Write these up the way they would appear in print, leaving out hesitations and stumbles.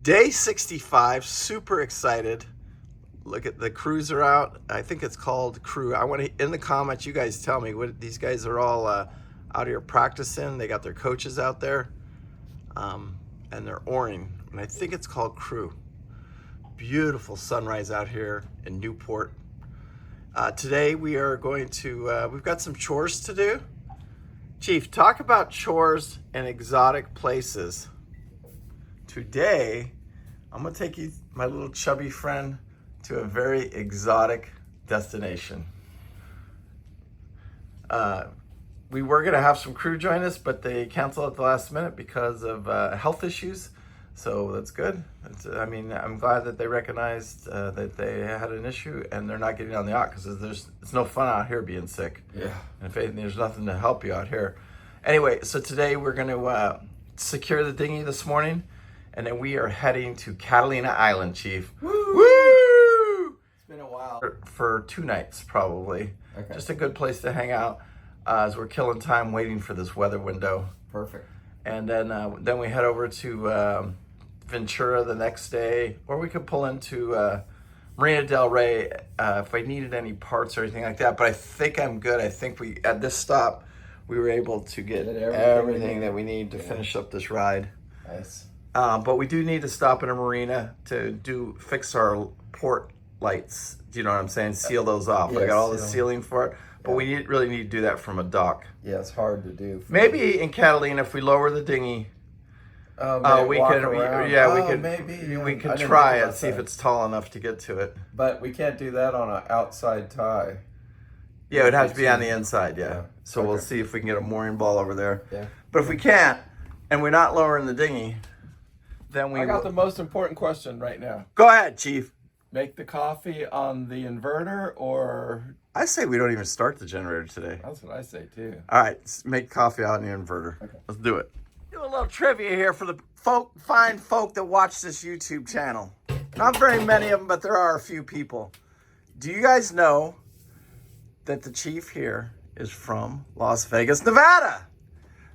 Day 65, super excited. Look at the crews are out. I think it's called crew. I want to, in the comments, you guys tell me what these guys are all out here practicing. They got their coaches out there and they're oaring. And I think it's called crew. Beautiful sunrise out here in Newport. Today we are going to, we've got some chores to do. Chief, talk about chores and exotic places. Today, I'm gonna take you, my little chubby friend, to a very exotic destination. We were gonna have some crew join us, but they canceled at the last minute because of health issues. So that's good. I'm glad that they recognized that they had an issue and they're not getting on the yacht, because it's no fun out here being sick. Yeah. And if anything, there's nothing to help you out here. Anyway, so today we're gonna secure the dinghy this morning, and then we are heading to Catalina Island, Chief. Woo! Woo! It's been a while. For 2 nights, probably. Okay. Just a good place to hang out as we're killing time waiting for this weather window. Perfect. And then we head over to Ventura the next day, or we could pull into Marina del Rey if I needed any parts or anything like that. But I think I'm good. I think at this stop, we were able to get everything that we need to finish up this ride. Nice. But we do need to stop in a marina to fix our port lights. Do you know what I'm saying? Seal those off. Yeah, I got all the sealing for it, but we really need to do that from a dock. Yeah, it's hard to do. Maybe in Catalina, if we lower the dinghy, we could try it, see if it's tall enough to get to it. But we can't do that on an outside tie. Yeah, it would have to be on the inside, yeah. So Okay. we'll see if we can get a mooring ball over there. Yeah. But if we can't, and we're not lowering the dinghy, then we I got the most important question right now. Go ahead, Chief. Make the coffee on the inverter, or I say we don't even start the generator today. that's what I say too. All right, let's make coffee out in the inverter. Okay. Let's do it. Do a little trivia here for the fine folk that watch this YouTube channel. Not very many of them, but there are a few people. Do you guys know that the Chief here is from Las Vegas, Nevada?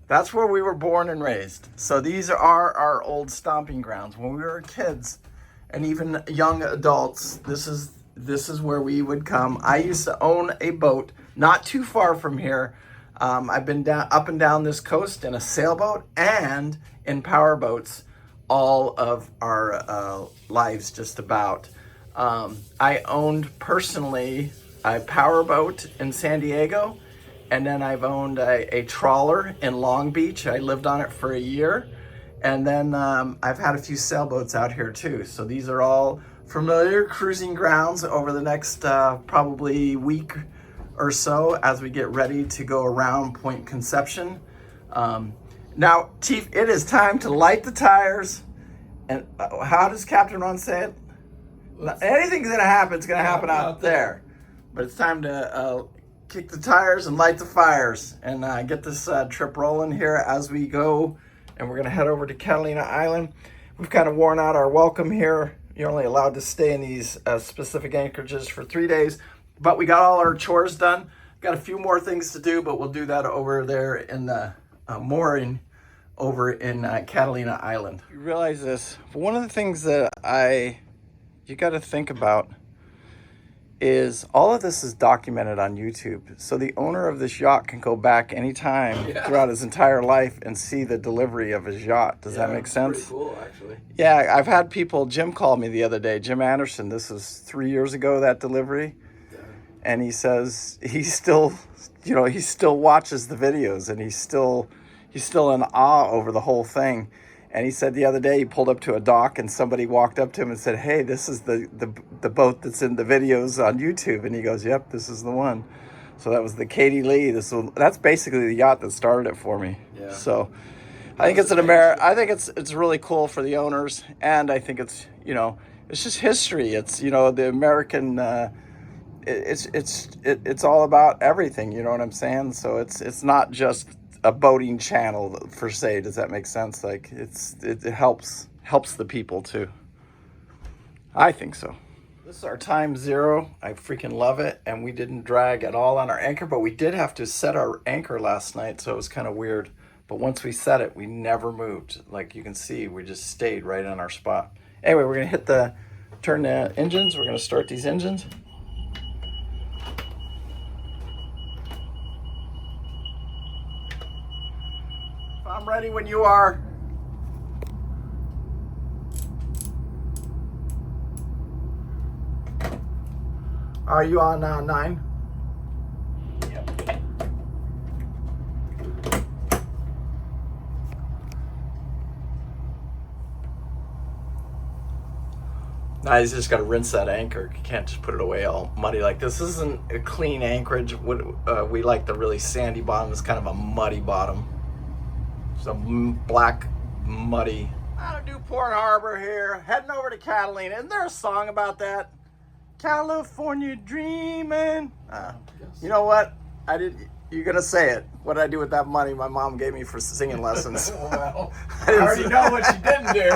That's where we were born and raised. So these are our old stomping grounds. When we were kids and even young adults, this is where we would come. I used to own a boat not too far from here. I've been up and down this coast in a sailboat and in power boats all of our lives, just about. I owned personally a power boat in San Diego, and then I've owned a trawler in Long Beach. I lived on it for a year. And then I've had a few sailboats out here too. So these are all familiar cruising grounds over the next probably week or so as we get ready to go around Point Conception. Now, Chief, it is time to light the tires. And how does Captain Ron say it? Anything's gonna happen, it's gonna happen out there. But it's time to kick the tires and light the fires and get this trip rolling here as we go. And we're gonna head over to Catalina Island. We've kind of worn out our welcome here. You're only allowed to stay in these specific anchorages for 3 days, but we got all our chores done. Got a few more things to do, but we'll do that over there in the mooring over in Catalina Island. You realize this, one of the things that you got to think about is all of this is documented on YouTube. So the owner of this yacht can go back anytime throughout his entire life and see the delivery of his yacht. Does that make sense? Pretty cool, actually. Yeah, I've had people, Jim called me the other day, Jim Anderson, this was 3 years ago, that delivery. And he says he still watches the videos and he's still in awe over the whole thing. And he said the other day he pulled up to a dock and somebody walked up to him and said, "Hey, this is the boat that's in the videos on YouTube." And he goes, "Yep, this is the one." So that was the Katie Lee. That's basically the yacht that started it for me. Yeah. So I think it's really cool for the owners, and I think it's just history. It's the American. It's all about everything. You know what I'm saying? So it's not just a boating channel per se. Does that make sense? Like it helps the people too. I think so. This is our time 0. I freaking love it. And we didn't drag at all on our anchor, but we did have to set our anchor last night, so it was kind of weird. But once we set it, we never moved. Like you can see, we just stayed right on our spot. Anyway, we're gonna turn the engines. We're gonna start these engines. I'm ready when you are. Are you on 9? Yep. Now you just got to rinse that anchor. You can't just put it away all muddy like this. This isn't a clean anchorage. We like the really sandy bottom. It's kind of a muddy bottom. It's a black, muddy. Out of Newport Harbor here, heading over to Catalina. Isn't there a song about that? California dreaming. You know what? You're gonna say it. What did I do with that money my mom gave me for singing lessons? Well, I already know what you didn't do.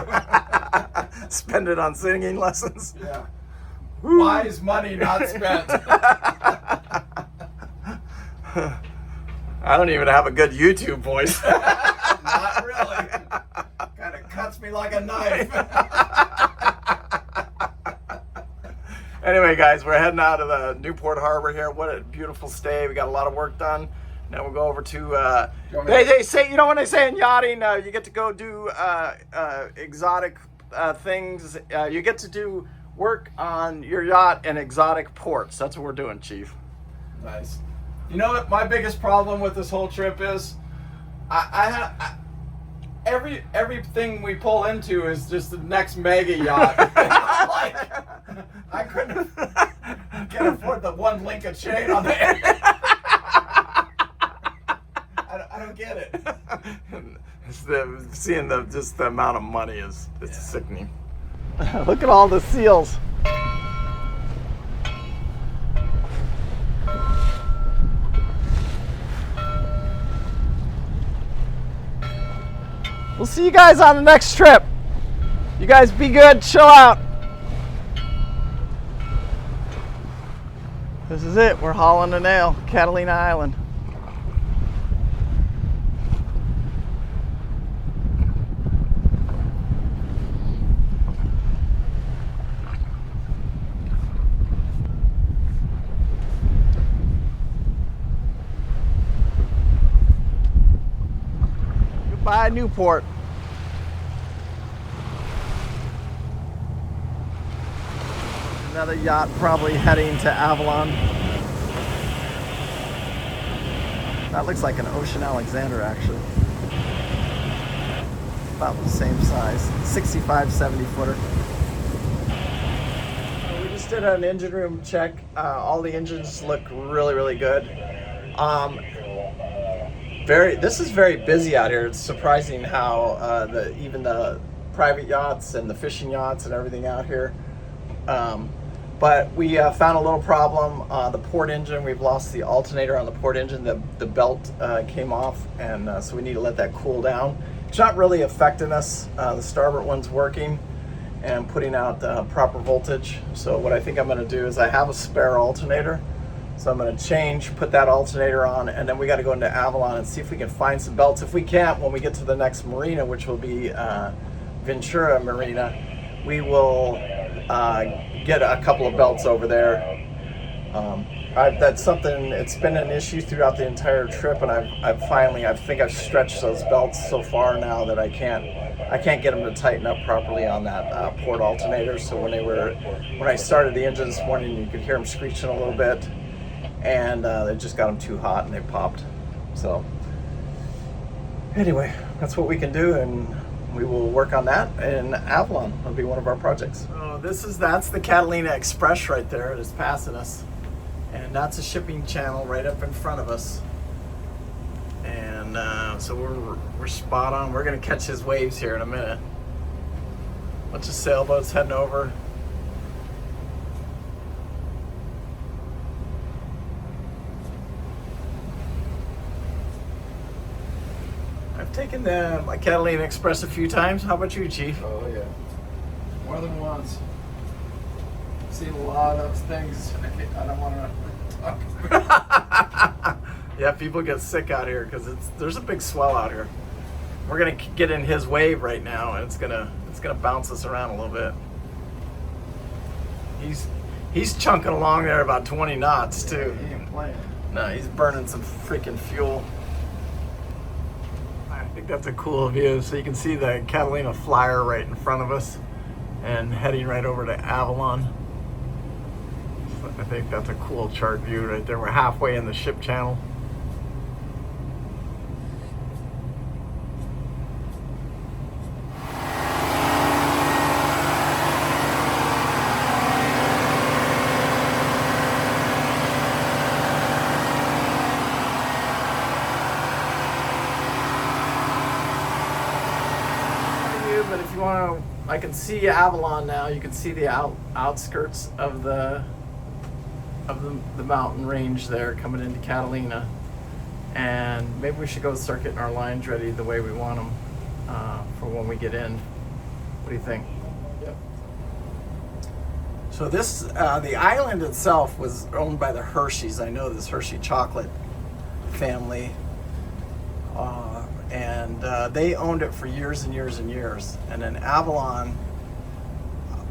Spend it on singing lessons. Yeah. Wise money not spent. I don't even have a good YouTube voice. Not really. Kind of cuts me like a knife. Anyway, guys, we're heading out of the Newport Harbor here. What a beautiful stay. We got a lot of work done. Now we'll go over to, they say, you know, when they say in yachting, you get to go do exotic things. You get to do work on your yacht in exotic ports. That's what we're doing, Chief. Nice. You know what my biggest problem with this whole trip is? Everything we pull into is just the next mega yacht. Like, I can't afford the one link of chain on the end. I don't get it. Seeing just the amount of money it's sickening. Look at all the seals. We'll see you guys on the next trip. You guys be good, chill out. This is it, we're hauling the nail, Catalina Island. Goodbye, Newport. Another yacht probably heading to Avalon. That looks like an Ocean Alexander, actually. About the same size, 65, 70 footer. We just did an engine room check. All the engines look really, really good. This is very busy out here. It's surprising how even the private yachts and the fishing yachts and everything out here. But we found a little problem. The port engine, we've lost the alternator on the port engine. The belt came off, and so we need to let that cool down. It's not really affecting us. The starboard one's working and putting out proper voltage. So what I think I'm gonna do is I have a spare alternator. So I'm gonna put that alternator on, and then we gotta go into Avalon and see if we can find some belts. If we can't, when we get to the next marina, which will be Ventura Marina, we will get a couple of belts over there. That's something, it's been an issue throughout the entire trip, and I think I've stretched those belts so far now that I can't get them to tighten up properly on that port alternator. So when I started the engine this morning, you could hear them screeching a little bit, and they just got them too hot and they popped. So anyway, that's what we can do, and we will work on that in Avalon. It'll be one of our projects. So that's the Catalina Express right there. It is passing us, and that's a shipping channel right up in front of us. And so we're spot on. We're gonna catch his waves here in a minute. Bunch of sailboats heading over. I've taken my Catalina Express a few times. How about you, Chief? Oh yeah, more than once. Seen a lot of things I don't want to talk about. Yeah, people get sick out here because there's a big swell out here. We're gonna get in his wave right now, and it's gonna bounce us around a little bit. He's chunking along there about 20 knots too. He ain't playing. No, he's burning some freaking fuel. I think that's a cool view. So you can see the Catalina flyer right in front of us and heading right over to Avalon. So I think that's a cool chart view right there. We're halfway in the ship channel. But if you want to, I can see Avalon now. You can see the outskirts of the mountain range there coming into Catalina, and maybe we should go start getting our lines ready the way we want them for when we get in. What do you think? Yep. So this the island itself was owned by the Hershey's. I know this Hershey chocolate family. And they owned it for years and years and years. And then Avalon,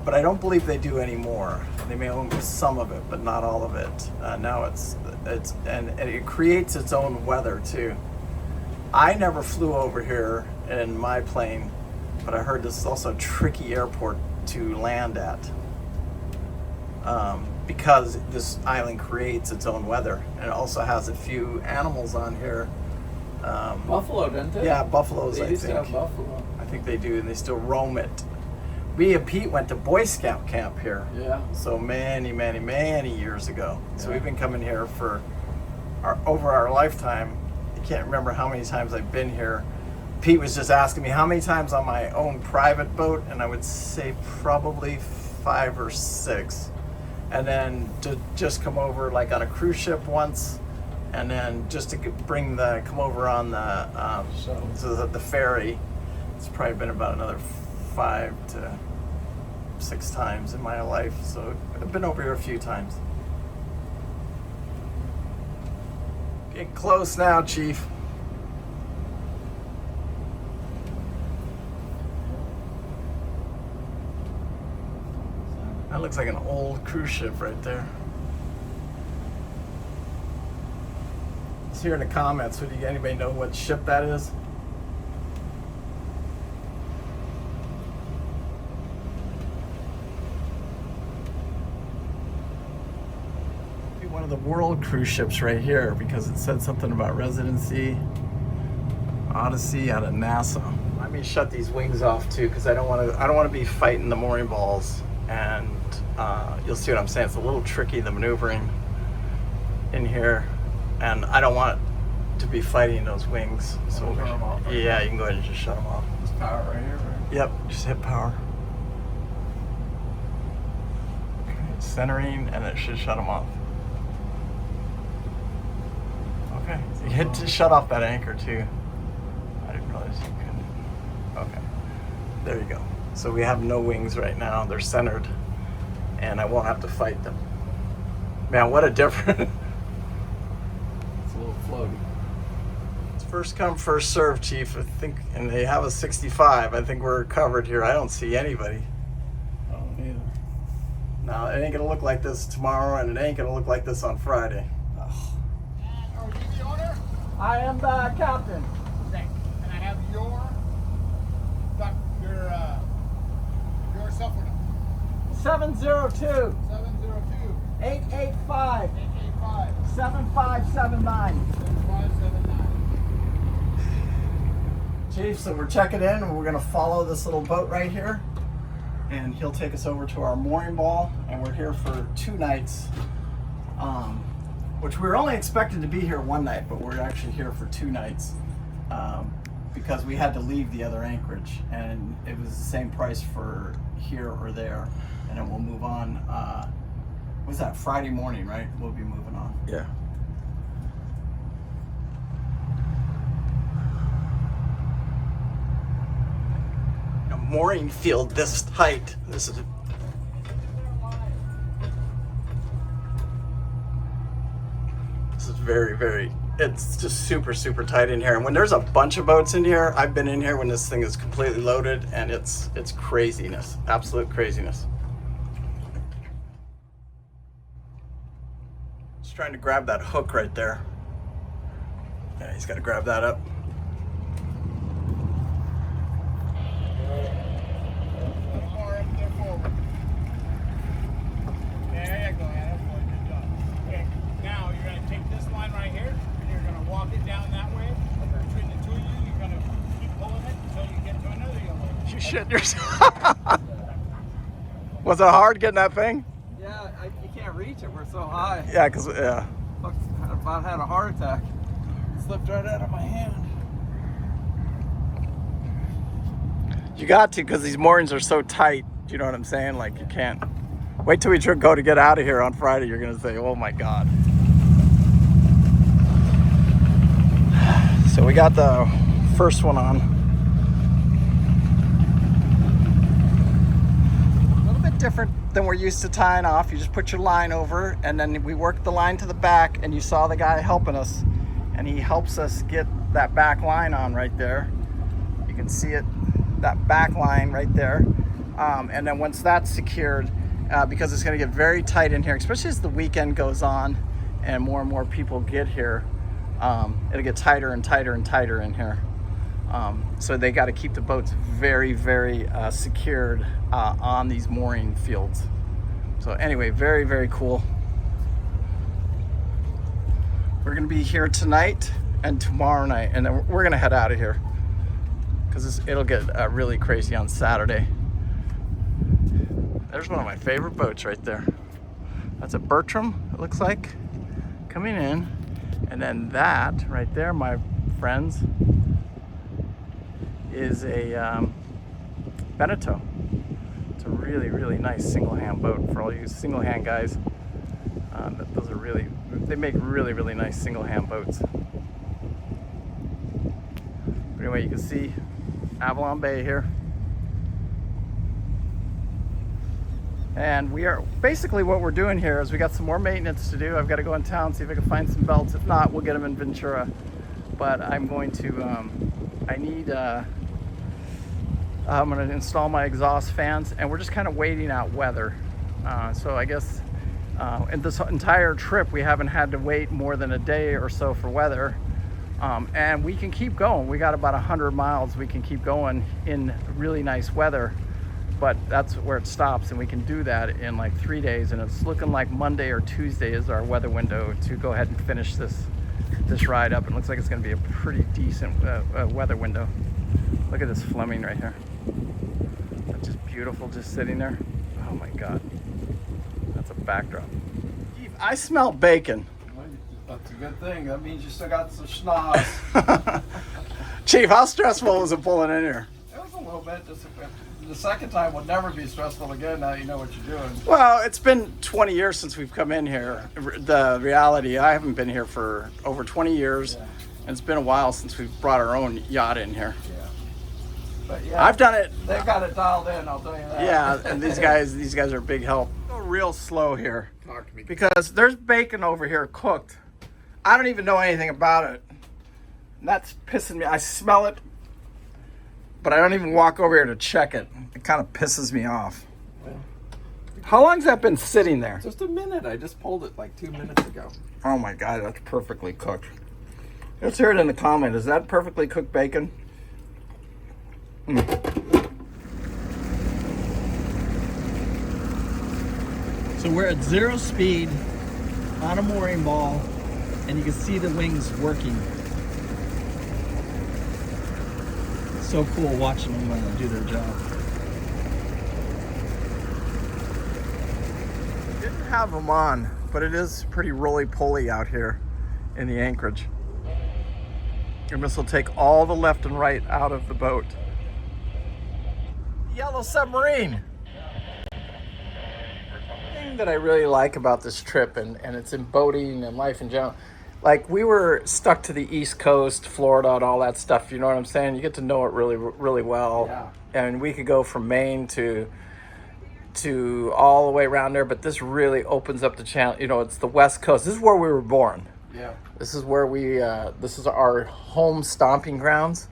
but I don't believe they do anymore. They may own some of it, but not all of it. Now and it creates its own weather too. I never flew over here in my plane, but I heard this is also a tricky airport to land at because this island creates its own weather, and it also has a few animals on here. Buffalo, didn't they? Yeah, buffaloes. They used I to think. have buffalo. I think they do, and they still roam it. Me and Pete went to Boy Scout camp here. Yeah. So many years ago. So Yeah. we've been coming here for over our lifetime. I can't remember how many times I've been here. Pete was just asking me how many times on my own private boat, and I would say probably 5 or 6. And then to just come over like on a cruise ship once. And then just to come over on the ferry, it's probably been about another 5 to 6 times in my life. So I've been over here a few times. Getting close now, Chief. That looks like an old cruise ship right there. Here in the comments, anybody know what ship that is? Be one of the world cruise ships right here because it said something about residency, Odyssey out of NASA. Let me shut these wings off too because I don't want to be fighting the mooring balls, and you'll see what I'm saying. It's a little tricky, the maneuvering in here. And I don't want to be fighting those wings. So turn them off. Yeah, you can go ahead and just shut them off. This power right here, right? Yep, just hit power. Okay, it's centering, and it should shut them off. Okay, so you hit to shut off that anchor too. I didn't realize you could. Okay, there you go. So we have no wings right now. They're centered, and I won't have to fight them. Man, what a difference. Floaty. It's first come, first serve, Chief. I think, and they have a 65. I think we're covered here. I don't see anybody. I don't either. Now, it ain't gonna look like this tomorrow, and it ain't gonna look like this on Friday. Are you the owner? I am the captain. Okay. Can I have your cell phone number? 702 702 885 885 7579. 7579. Chief, so we're checking in, and we're gonna follow this little boat right here, and he'll take us over to our mooring ball, and we're here for 2 nights, which we were only expected to be here 1 night, but we're actually here for 2 nights because we had to leave the other anchorage, and it was the same price for here or there, and then we'll move on. What's that, Friday morning, right? We'll be moving on. Yeah. A mooring field this height. This is very, very it's just super, super tight in here. And when there's a bunch of boats in here, I've been in here when this thing is completely loaded, and it's craziness, absolute craziness. Just trying to grab that hook right there. Yeah, he's got to grab that up. More up there forward. There you go. Yeah, that's really good job. Okay, now you're going to take this line right here, and you're going to walk it down that way. Between the two of you, you're going to keep pulling it until you get to another yellow. You shit yourself. Was it hard getting that thing? Yeah, you can't reach it. We're so high. Yeah, because, yeah. Fuck, I about had a heart attack. It slipped right out of my hand. You got to, because these moorings are so tight. You know what I'm saying? Like, you can't. Wait till we go to get out of here on Friday. You're going to say, oh my God. So we got the first one on. A little bit different than we're used to tying off. You just put your line over, and then we work the line to the back, and you saw the guy helping us, and he helps us get that back line on right there. You can see it, that back line right there. And then once that's secured, because it's going to get very tight in here, especially as the weekend goes on and more people get here, it'll get tighter and tighter and tighter in here. So they got to keep the boats very, very secured on these mooring fields. So anyway, very, very cool. We're going to be here tonight and tomorrow night, and then we're going to head out of here because it'll get really crazy on Saturday. There's one of my favorite boats right there. That's a Bertram, it looks like, coming in. And then that right there, my friends, is a Beneteau. It's a really, really nice single-hand boat for all you single-hand guys. Those are really, they make really, really nice single-hand boats. But anyway, you can see Avalon Bay here. And we are basically, what we're doing here is we got some more maintenance to do. I've got to go in town, see if I can find some belts. If not, we'll get them in Ventura. But I'm going to, I'm going to install my exhaust fans, and we're just kind of waiting out weather. So I guess in this entire trip, we haven't had to wait more than a day or so for weather. And we can keep going. We got about 100 miles we can keep going in really nice weather. But that's where it stops, and we can do that in like 3 days, and it's looking like Monday or Tuesday is our weather window to go ahead and finish this ride up. It looks like it's going to be a pretty decent weather window. Look at this Fleming right here. That's just beautiful, just sitting there. Oh my God, that's a backdrop. I smell bacon. That's a good thing. That means you still got some schnoz. Chief, how stressful was it pulling in here? It was a little bit. The second time will never be stressful again. Now you know what you're doing. Well, it's been 20 years since we've come in here. The reality, I haven't been here for over 20 years, Yeah. and it's been a while since we've brought our own yacht in here. Yeah. But yeah, I've done it. They've got it dialed in. I'll tell you that. Yeah, and these guys are a big help. Go real slow here Talk to me. because there's bacon over here cooked. I don't even know anything about it. And that's pissing me. I smell it, but I don't even walk over here to check it. It kind of pisses me off. How long's that been sitting there? Just a minute. I just pulled it like 2 minutes ago. Oh my God, that's perfectly cooked. Let's hear it in the comment. Is that perfectly cooked bacon? So we're at 0 speed on a mooring ball, and you can see the wings working. So cool watching them do their job. Didn't have them on, but it is pretty roly-poly out here in the anchorage. And this will take all the left and right out of the boat. Yellow submarine. The thing that I really like about this trip, and it's in boating and life in general, like we were stuck to the East Coast, Florida, and all that stuff. You know what I'm saying? You get to know it really, really well. Yeah. And we could go from Maine to all the way around there, but this really opens up the channel. You know, it's the West Coast. This is where we were born. Yeah. This is where this is our home stomping grounds.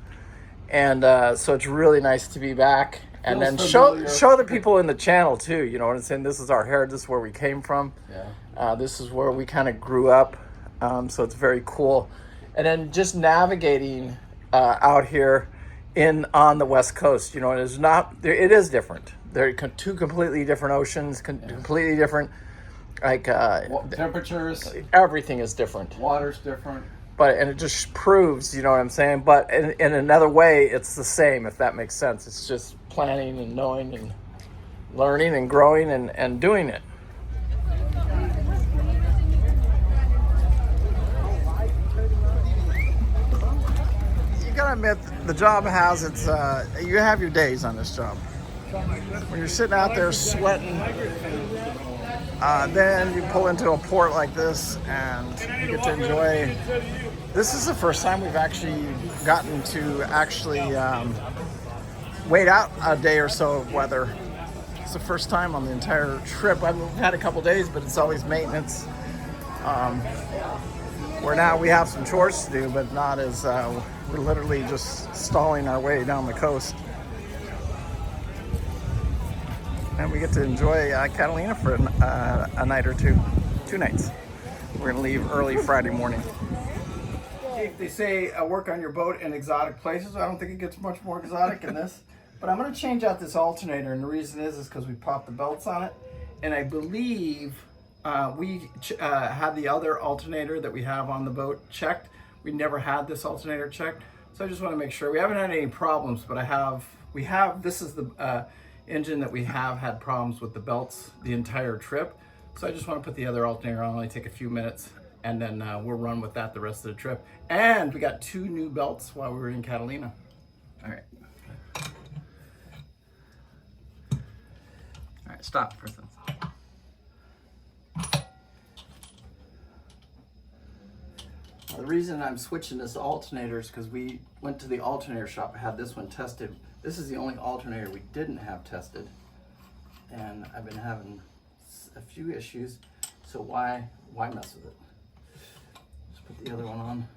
And so it's really nice to be back. And Feels then familiar. show the people in the channel too, you know what I'm saying? This is our heritage, this is where we came from. Yeah. This is where we kind of grew up. So it's very cool. And then just navigating out here on the West Coast, you know, it is different. They're two completely different oceans, completely different, like Temperatures, everything is different. water's different. And it just proves, you know what I'm saying? But in another way, it's the same, if that makes sense. It's just planning and knowing and learning and growing and doing it. You gotta admit, the job has its, you have your days on this job. When you're sitting out there sweating, then you pull into a port like this and you get to enjoy. This is the first time we've actually gotten to wait out a day or so of weather. It's the first time on the entire trip. We've had a couple days, but it's always maintenance. Where now we have some chores to do, but not as we're literally just stalling our way down the coast. And we get to enjoy Catalina for a night or two. 2 nights. We're gonna leave early Friday morning. They say work on your boat in exotic places. I don't think it gets much more exotic than this. But I'm gonna change out this alternator, and the reason is because we popped the belts on it. And I believe we had the other alternator that we have on the boat checked. We never had this alternator checked. So I just wanna make sure. We haven't had any problems, but this is the engine that we have had problems with the belts the entire trip. So I just want to put the other alternator on, only take a few minutes, and then we'll run with that the rest of the trip. And we got 2 new belts while we were in Catalina. All right. All right, stop for a second. The reason I'm switching this alternator is because we went to the alternator shop. I had this one tested. This is the only alternator we didn't have tested. And I've been having a few issues. So why mess with it? Just put the other one on.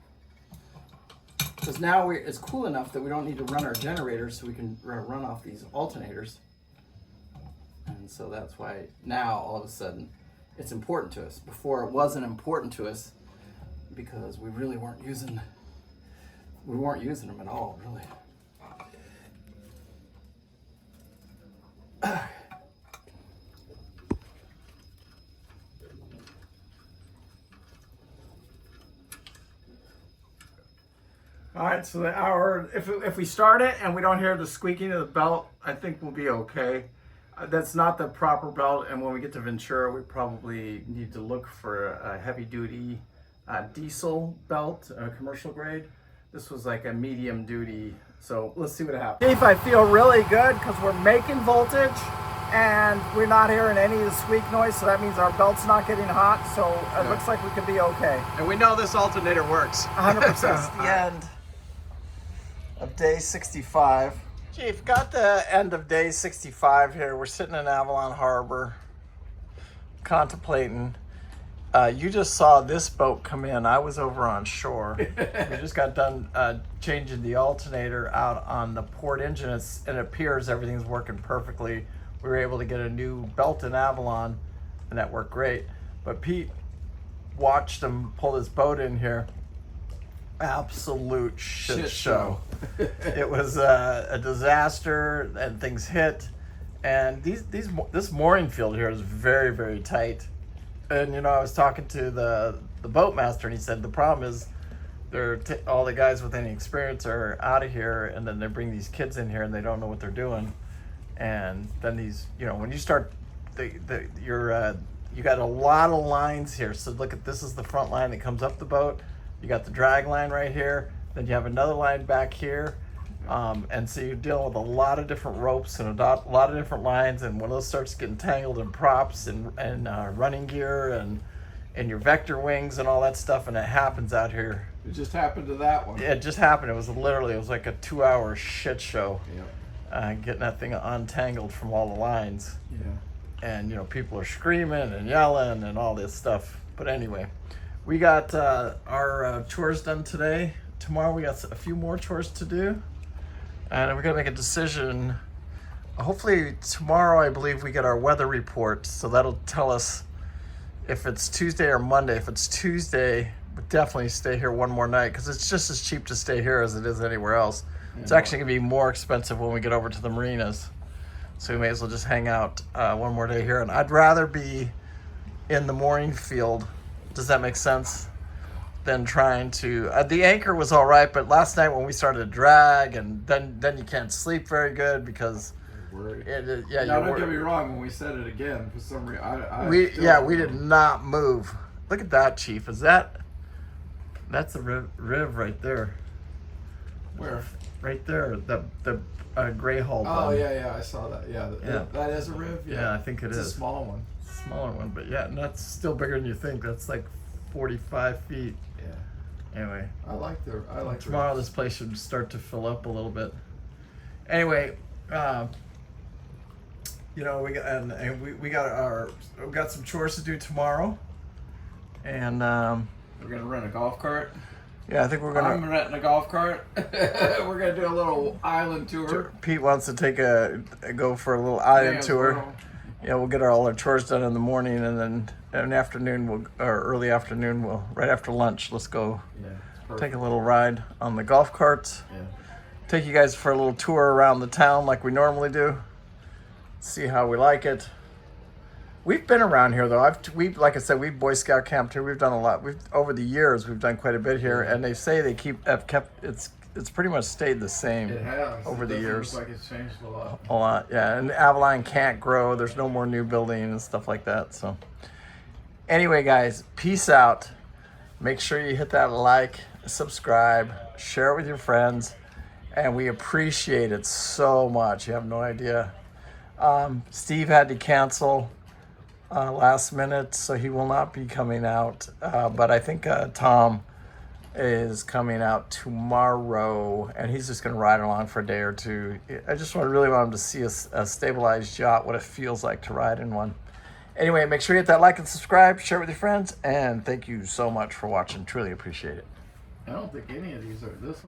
Because now it's cool enough that we don't need to run our generators, so we can run off these alternators. And so that's why now all of a sudden it's important to us. Before it wasn't important to us because we really weren't using them at all, really. All right, so the hour, if we start it and we don't hear the squeaking of the belt, I think we'll be okay. That's not the proper belt, and when we get to Ventura, we probably need to look for a heavy-duty diesel belt, commercial grade. This was like a medium duty, so let's see what happens. If I feel really good because we're making voltage and we're not hearing any of the squeak noise, so that means our belt's not getting hot, so it looks like we could be okay. And we know this alternator works. 100%. The end of day 65. Chief, got the end of day 65 here. We're sitting in Avalon Harbor, contemplating. You just saw this boat come in. I was over on shore. We just got done changing the alternator out on the port engine, and it appears everything's working perfectly. We were able to get a new belt in Avalon, and that worked great. But Pete watched him pull this boat in here. Absolute shit show. It was a disaster, and things hit. And this mooring field here is very, very tight. And you know, I was talking to the boatmaster, and he said the problem is all the guys with any experience are out of here, and then they bring these kids in here and they don't know what they're doing. And then when you start, you got a lot of lines here. So look at this is the front line that comes up the boat. You got the drag line right here. Then you have another line back here. And so you deal with a lot of different ropes and a lot of different lines, and when those starts getting tangled in props and running gear and your vector wings and all that stuff, and it happens out here. It just happened to that one. It just happened. It was like a 2-hour shit show. Yeah. Getting that thing untangled from all the lines. Yeah. And people are screaming and yelling and all this stuff. But anyway, We got our chores done today. Tomorrow we got a few more chores to do. And we're going to make a decision. Hopefully tomorrow, I believe we get our weather report. So that'll tell us if it's Tuesday or Monday. If it's Tuesday, we'll definitely stay here one more night because it's just as cheap to stay here as it is anywhere else. It's actually going to be more expensive when we get over to the marinas. So we may as well just hang out one more day here. And I'd rather be in the mooring field. Does that make sense? Than trying to... the anchor was all right, but last night when we started to drag, and then you can't sleep very good because... Worried. Yeah, Now, you're don't get worried. me wrong. When we said it again, for some reason, We did not move. Look at that, Chief. That's the riv right there. Where? Right there, the gray hull. Oh one. yeah, I saw that. Yeah, that is a riv. Yeah, I think it's is a small one. Smaller one, but yeah, and that's still bigger than you think. That's like 45 feet. Yeah. Anyway, I like tomorrow this place should start to fill up a little bit. Anyway, we got some chores to do tomorrow, and we're gonna rent a golf cart. yeah, I think we're gonna. I'm renting a golf cart. We're gonna do a little island tour. Pete wants to go for a little island tour. Well. Yeah, we'll get all our chores done in the morning, and then in the afternoon, early afternoon, right after lunch, let's go take a little ride on the golf carts. Yeah. Take you guys for a little tour around the town like we normally do. See how we like it. We've been around here though. Like I said, we've Boy Scout camped here. We've done a lot. Over the years, we've done quite a bit here, and they say they have kept it's pretty much stayed the same. It has. Over the years. Looks like it's changed a lot. A lot, yeah. And Avalon can't grow. There's no more new building and stuff like that. So, anyway, guys, peace out. Make sure you hit that like, subscribe, share it with your friends, and we appreciate it so much. You have no idea. Steve had to cancel last minute, so he will not be coming out. But I think Tom is coming out tomorrow, and he's just going to ride along for a day or two. I just really want him to see a stabilized yacht, what it feels like to ride in one. Anyway, make sure you hit that like and subscribe, share it with your friends, and thank you so much for watching. Truly appreciate it. I don't think any of these are this one.